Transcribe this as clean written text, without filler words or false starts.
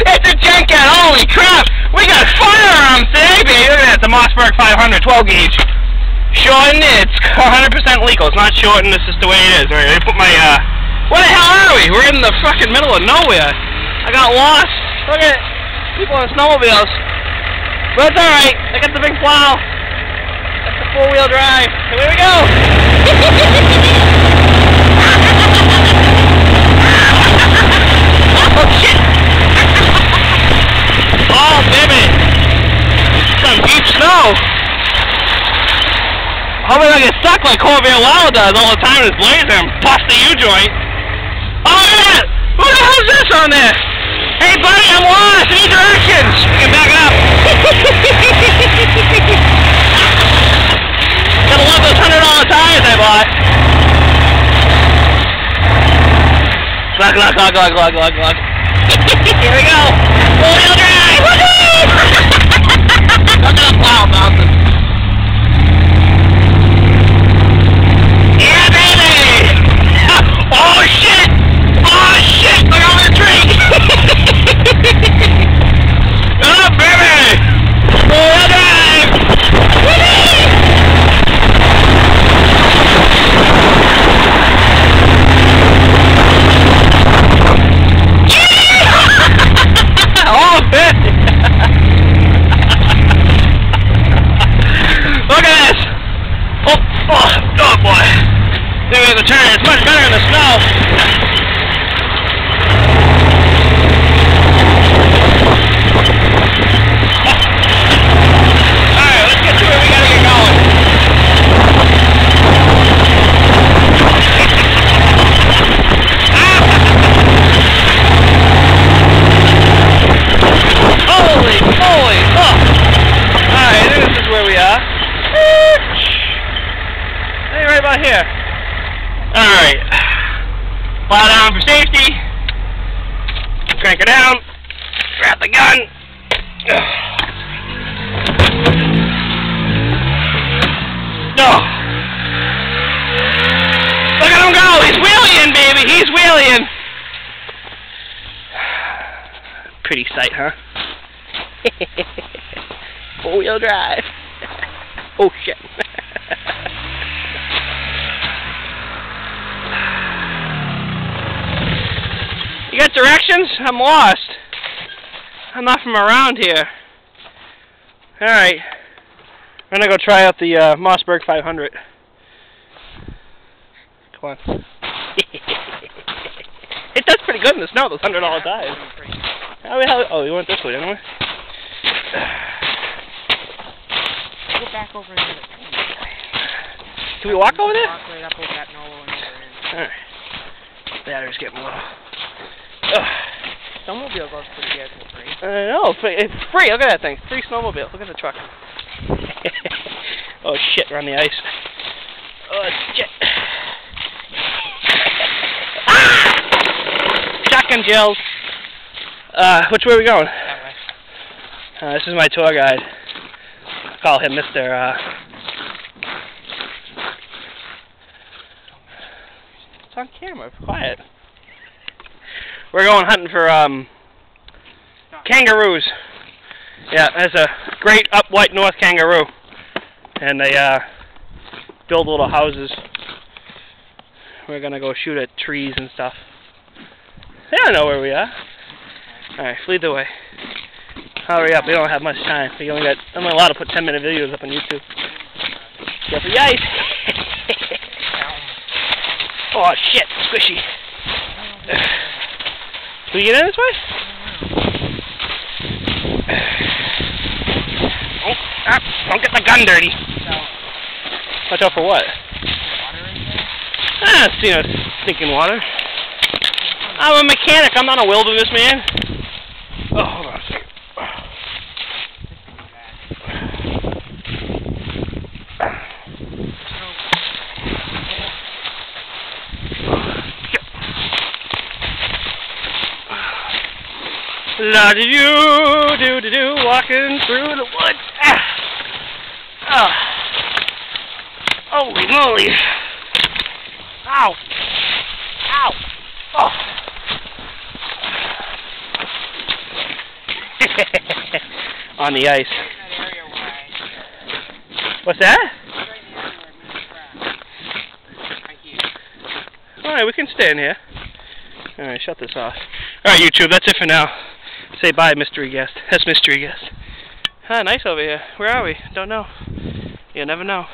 It's a junk cat, holy crap! We got firearms today, baby! Look at that, the Mossberg 500 12 gauge. Shorten, it's 100% legal. It's not shortened, this is the way it is. Alright, I put my, where the hell are we? We're in the fucking middle of nowhere. I got lost. Look at people on snowmobiles. But it's alright, I got the big plow. That's the 4-wheel drive. Here we go! Oh shit! Oh baby! Some deep snow! Hopefully I get stuck like Corvair Wild does all the time in his blazer and bust the U-joint. Oh look at that! Who the hell is this on there? Hey buddy, I'm lost! I need directions! You can back up! Gotta love those $100 tires I bought! Glug, glug, glug, glug, glug, glug, glug. Here we go! 4-wheel drive! Woohoo! Look at the plow bouncing. Yeah, baby! Oh shit! Oh shit! Look over the tree! Oh baby! 4-wheel drive! Woohoo! Oh, baby! Look at this! Oh boy! There we have the turn. It's much better in the snow. Alright, let's get to where we gotta get going. Holy moly! Oh! Alright, I think this is where we are. Hey, right about here. Alright. Plow down for safety. Crank her down. Grab the gun. No. Look at him go! He's wheeling, baby! He's wheeling! Pretty sight, huh? 4-wheel drive. Oh shit. You got directions? I'm lost. I'm not from around here. Alright. I'm gonna go try out the Mossberg 500. Come on. It does pretty good in the snow, those $100 tires. Oh, we went this way, didn't we? Go back over there. Can we walk over there? Walk right up over that knoll and over in. Alright. Battery's getting low. Snowmobile goes pretty good for free. I know, it's free. Look at that thing. Free snowmobile. Look at the truck. Oh shit, we're on the ice. Oh shit. Ah! Shotgun gels. Which way are we going? That way. This is my tour guide. I call him Mr. It's on camera. Quiet. We're going hunting for kangaroos. Yeah, there's a great white north kangaroo, and they build little houses. We're gonna go shoot at trees and stuff. They don't know where we are. All right, lead the way. Hurry up, we don't have much time. I'm not allowed to put 10-minute videos up on YouTube. Go for the ice. Oh shit, squishy. Can we get in this way? Oh, don't get the gun dirty. Watch out for what? Stinking water. I'm a mechanic, I'm not a wilderness man. Oh, hold on a second. La-de-doo, walking through the woods. Ah. Holy moly. Ow. Ow. Oh. on the ice. That area where I... What's that? Right in the area where it meets crap. Right here. Alright, we can stay in here. Alright, shut this off. Alright, YouTube, that's it for now. Say bye, mystery guest. That's mystery guest. Ah, nice over here. Where are we? Don't know. You never know.